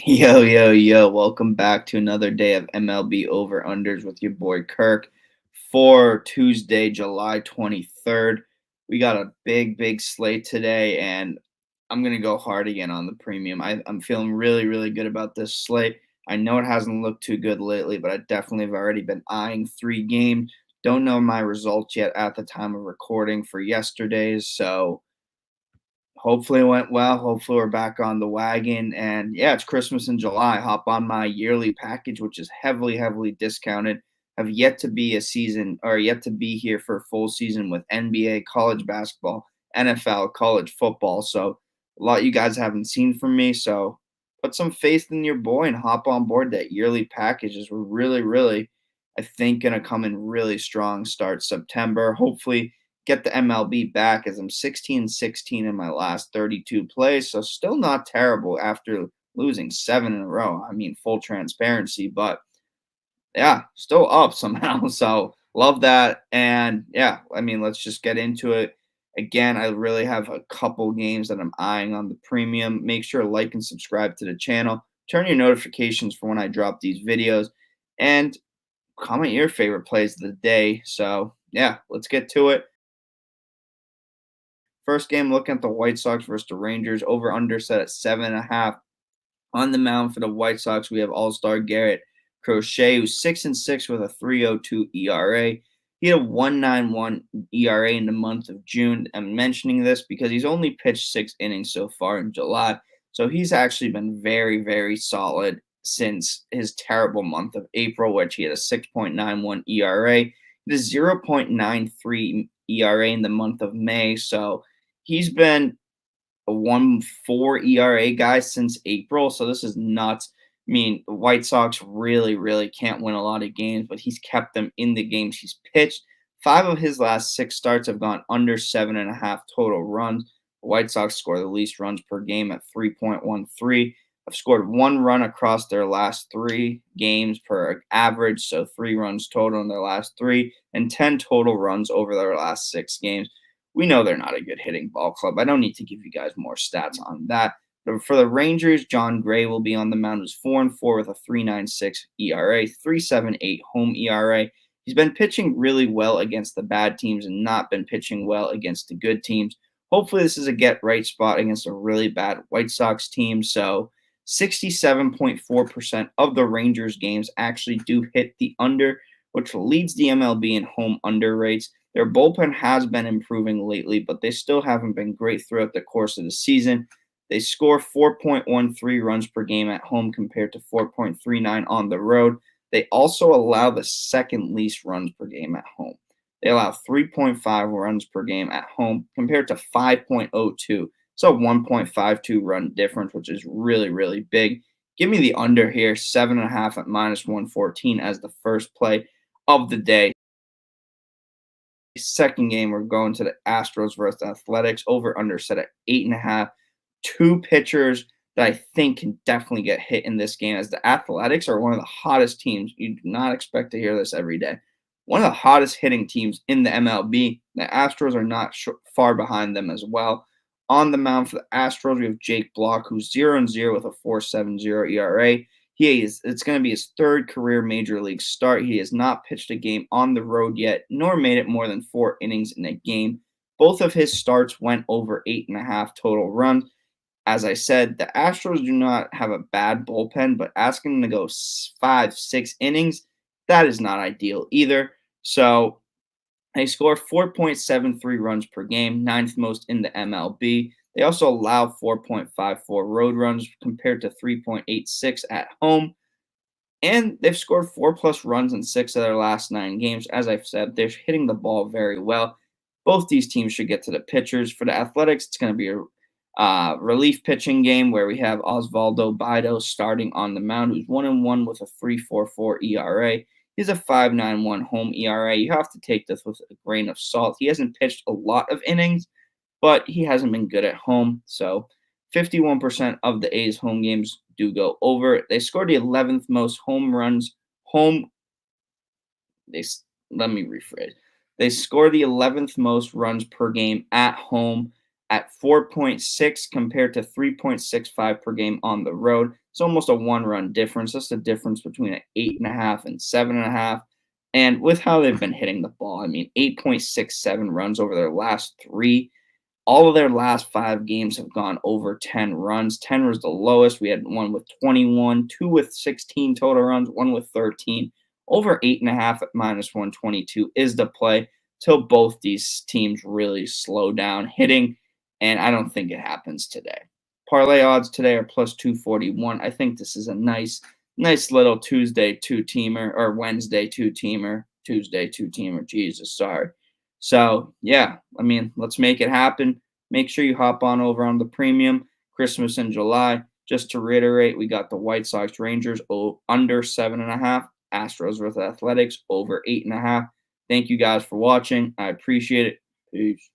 Yo, yo, yo, welcome back to another day of MLB Over Unders with your boy Kirk for Tuesday, July 23rd. We got a big slate today, and I'm going to go hard again on the premium. I'm feeling really good about this slate. I know it hasn't looked too good lately, but I definitely have already been eyeing 3 games. Don't know my results yet at the time of recording for yesterday's, so hopefully it went well. Hopefully we're back on the wagon. And yeah, it's Christmas in July. Hop on my yearly package, which is heavily discounted. Have yet to be a season or yet to be here for a full season with NBA, college basketball, NFL, college football. So a lot you guys haven't seen from me. So put some faith in your boy and hop on board that yearly package as we're really, I think, gonna come in really strong start September. Hopefully get the MLB back as I'm 16-16 in my last 32 plays. So still not terrible after losing 7 in a row. I mean, full transparency, but yeah, still up somehow. So love that. And yeah, I mean, let's just get into it. Again, I really have a couple games that I'm eyeing on the premium. Make sure to like and subscribe to the channel. Turn your notifications for when I drop these videos. And comment your favorite plays of the day. So yeah, let's get to it. First game, looking at the White Sox versus the Rangers. Over under set at 7.5. On the mound for the White Sox, we have All-Star Garrett Crochet, who's 6-6 with a 3.02 ERA. He had a 1.91 ERA in the month of June. I'm mentioning this because he's only pitched 6 innings so far in July. So he's actually been very solid since his terrible month of April, which he had a 6.91 ERA. He had a 0.93 ERA in the month of May. So he's been a 1.4 ERA guy since April. So this is nuts. I mean, the White Sox really can't win a lot of games, but he's kept them in the games he's pitched. 5 of his last 6 starts have gone under 7.5 total runs. The White Sox score the least runs per game at 3.13. Have scored 1 run across their last 3 games per average, so 3 runs total in their last 3, and 10 total runs over their last 6 games. We know they're not a good hitting ball club. I don't need to give you guys more stats on that. But for the Rangers, John Gray will be on the mound, who's 4-4 with a 3.96 ERA, 3.78 home ERA. He's been pitching really well against the bad teams and not been pitching well against the good teams. Hopefully, this is a get right spot against a really bad White Sox team. So, 67.4% of the Rangers games actually do hit the under, which leads the MLB in home under rates. Their bullpen has been improving lately, but they still haven't been great throughout the course of the season. They score 4.13 runs per game at home compared to 4.39 on the road. They also allow the second least runs per game at home. They allow 3.5 runs per game at home compared to 5.02. So 1.52 run difference, which is really big. Give me the under here, 7.5 at -114 as the first play of the day. Second game, we're going to the Astros versus Athletics. Over under set at 8.5. 2 pitchers that I think can definitely get hit in this game, as the Athletics are one of the hottest teams. You do not expect to hear this every day. One of the hottest hitting teams in the MLB. The Astros are not far behind them as well. On the mound for the Astros, we have Jake Block, who's 0-0 with a 4.70 ERA. It's going to be his 3rd career major league start. He has not pitched a game on the road yet, nor made it more than 4 innings in a game. Both of his starts went over 8.5 total runs. As I said, the Astros do not have a bad bullpen, but asking them to go 5-6 innings, that is not ideal either. So they score 4.73 runs per game, 9th most in the MLB. They also allow 4.54 road runs compared to 3.86 at home. And they've scored 4+ runs in 6 of their last 9 games. As I've said, they're hitting the ball very well. Both these teams should get to the pitchers. For the Athletics, it's going to be a relief pitching game where we have Osvaldo Bido starting on the mound, who's 1-1 with a 3.44 ERA. He's a 5.91 home ERA. You have to take this with a grain of salt. He hasn't pitched a lot of innings, but he hasn't been good at home. So 51% of the A's home games do go over. They scored the 11th most home runs. Let me rephrase. They score the 11th most runs per game at home at 4.6 compared to 3.65 per game on the road. It's almost a 1-run difference. That's the difference between an 8.5 and 7.5. And with how they've been hitting the ball, I mean, 8.67 runs over their last three. All of their last 5 games have gone over 10 runs. 10 was the lowest. We had one with 21, two with 16 total runs, one with 13. Over 8.5 at -122 is the play till both these teams really slow down hitting, and I don't think it happens today. Parlay odds today are plus 241. I think this is a nice little Tuesday two-teamer or Wednesday two-teamer, Tuesday two-teamer. Jesus, sorry. So, yeah, I mean, let's make it happen. Make sure you hop on over on the premium. Christmas in July. Just to reiterate, we got the White Sox Rangers under 7.5, Astros with Athletics over 8.5. Thank you guys for watching. I appreciate it. Peace.